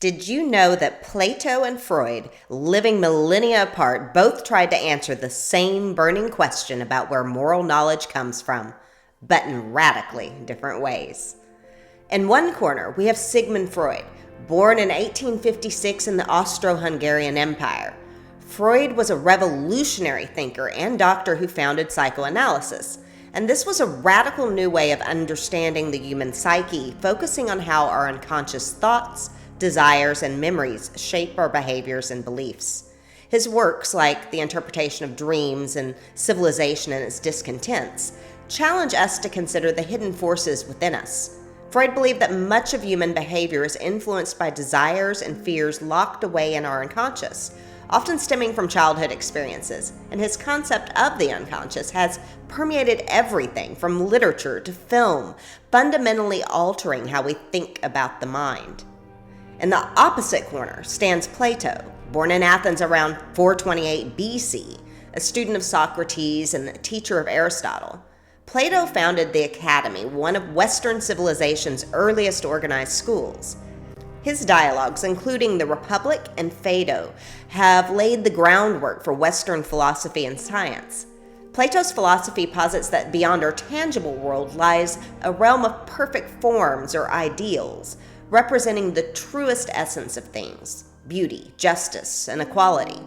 Did you know that Plato and Freud, living millennia apart, both tried to answer the same burning question about where moral knowledge comes from, but in radically different ways? In one corner, we have Sigmund Freud, born in 1856 in the Austro-Hungarian Empire. Freud was a revolutionary thinker and doctor who founded psychoanalysis. And this was a radical new way of understanding the human psyche, focusing on how our unconscious thoughts, desires, and memories shape our behaviors and beliefs. His works, like The Interpretation of Dreams and Civilization and Its Discontents, challenge us to consider the hidden forces within us. Freud believed that much of human behavior is influenced by desires and fears locked away in our unconscious, often stemming from childhood experiences, and his concept of the unconscious has permeated everything from literature to film, fundamentally altering how we think about the mind. In the opposite corner stands Plato, born in Athens around 428 BC, a student of Socrates and a teacher of Aristotle. Plato founded the Academy, one of Western civilization's earliest organized schools. His dialogues, including the Republic and Phaedo, have laid the groundwork for Western philosophy and science. Plato's philosophy posits that beyond our tangible world lies a realm of perfect forms or ideals, representing the truest essence of things: beauty, justice, and equality.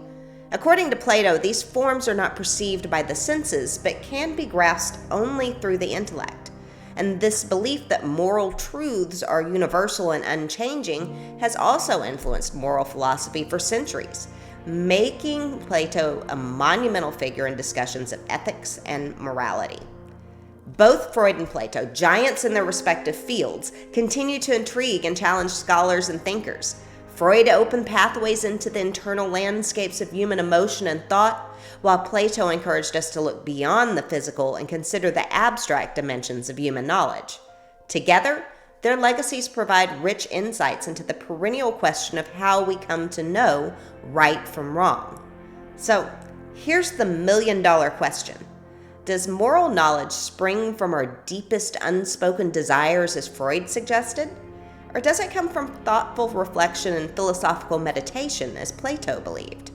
According to Plato, these forms are not perceived by the senses, but can be grasped only through the intellect. And this belief that moral truths are universal and unchanging has also influenced moral philosophy for centuries, making Plato a monumental figure in discussions of ethics and morality. Both Freud and Plato, giants in their respective fields, continue to intrigue and challenge scholars and thinkers. Freud opened pathways into the internal landscapes of human emotion and thought, while Plato encouraged us to look beyond the physical and consider the abstract dimensions of human knowledge. Together, their legacies provide rich insights into the perennial question of how we come to know right from wrong. So, here's the million-dollar question. Does moral knowledge spring from our deepest unspoken desires, as Freud suggested? Or does it come from thoughtful reflection and philosophical meditation, as Plato believed?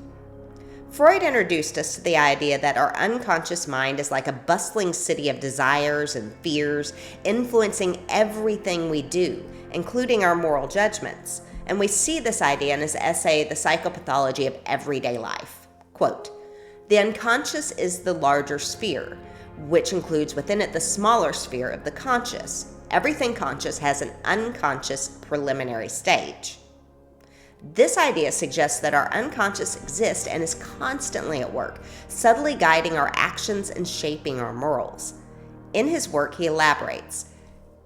Freud introduced us to the idea that our unconscious mind is like a bustling city of desires and fears, influencing everything we do, including our moral judgments. And we see this idea in his essay, The Psychopathology of Everyday Life. Quote, "The unconscious is the larger sphere, which includes within it the smaller sphere of the conscious. Everything conscious has an unconscious preliminary stage." This idea suggests that our unconscious exists and is constantly at work, subtly guiding our actions and shaping our morals. In his work, he elaborates,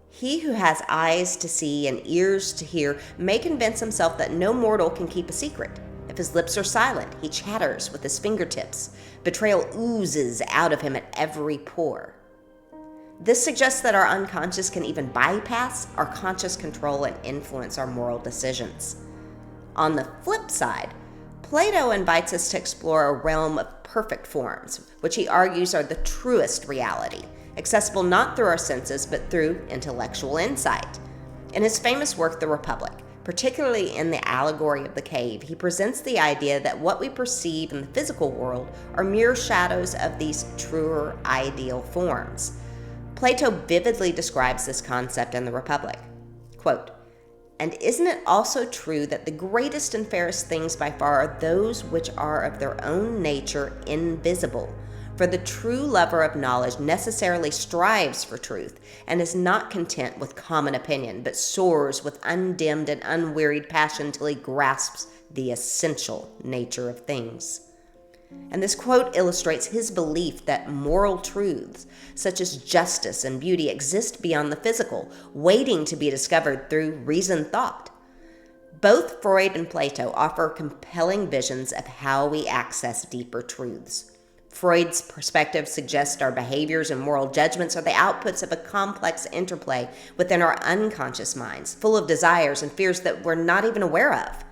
"He who has eyes to see and ears to hear may convince himself that no mortal can keep a secret. If his lips are silent, he chatters with his fingertips. Betrayal oozes out of him at every pore." This suggests that our unconscious can even bypass our conscious control and influence our moral decisions. On the flip side, Plato invites us to explore a realm of perfect forms, which he argues are the truest reality, accessible not through our senses, but through intellectual insight. In his famous work, The Republic, particularly in the allegory of the cave, he presents the idea that what we perceive in the physical world are mere shadows of these truer ideal forms. Plato vividly describes this concept in The Republic. Quote, "And isn't it also true that the greatest and fairest things by far are those which are of their own nature invisible? For the true lover of knowledge necessarily strives for truth, and is not content with common opinion, but soars with undimmed and unwearied passion till he grasps the essential nature of things." And this quote illustrates his belief that moral truths, such as justice and beauty, exist beyond the physical, waiting to be discovered through reasoned thought. Both Freud and Plato offer compelling visions of how we access deeper truths. Freud's perspective suggests our behaviors and moral judgments are the outputs of a complex interplay within our unconscious minds, full of desires and fears that we're not even aware of.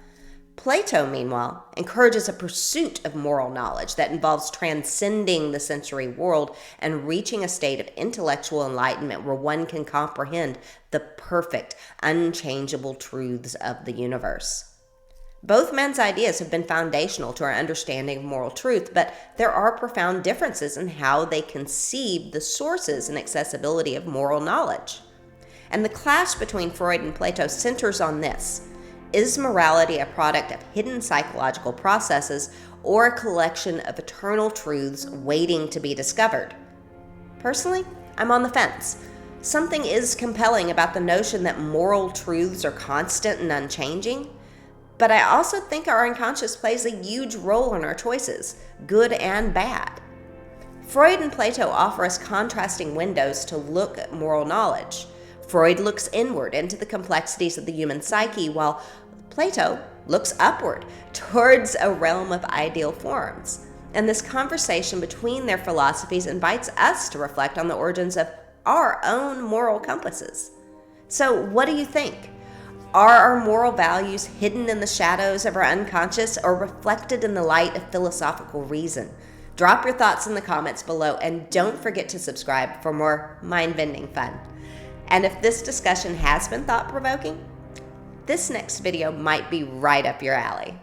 Plato, meanwhile, encourages a pursuit of moral knowledge that involves transcending the sensory world and reaching a state of intellectual enlightenment where one can comprehend the perfect, unchangeable truths of the universe. Both men's ideas have been foundational to our understanding of moral truth, but there are profound differences in how they conceive the sources and accessibility of moral knowledge. And the clash between Freud and Plato centers on this. Is morality a product of hidden psychological processes or a collection of eternal truths waiting to be discovered? Personally, I'm on the fence. Something is compelling about the notion that moral truths are constant and unchanging, but I also think our unconscious plays a huge role in our choices, good and bad. Freud and Plato offer us contrasting windows to look at moral knowledge. Freud looks inward into the complexities of the human psyche, while Plato looks upward towards a realm of ideal forms. And this conversation between their philosophies invites us to reflect on the origins of our own moral compasses. So, what do you think? Are our moral values hidden in the shadows of our unconscious or reflected in the light of philosophical reason? Drop your thoughts in the comments below, and don't forget to subscribe for more mind-bending fun. And if this discussion has been thought-provoking, this next video might be right up your alley.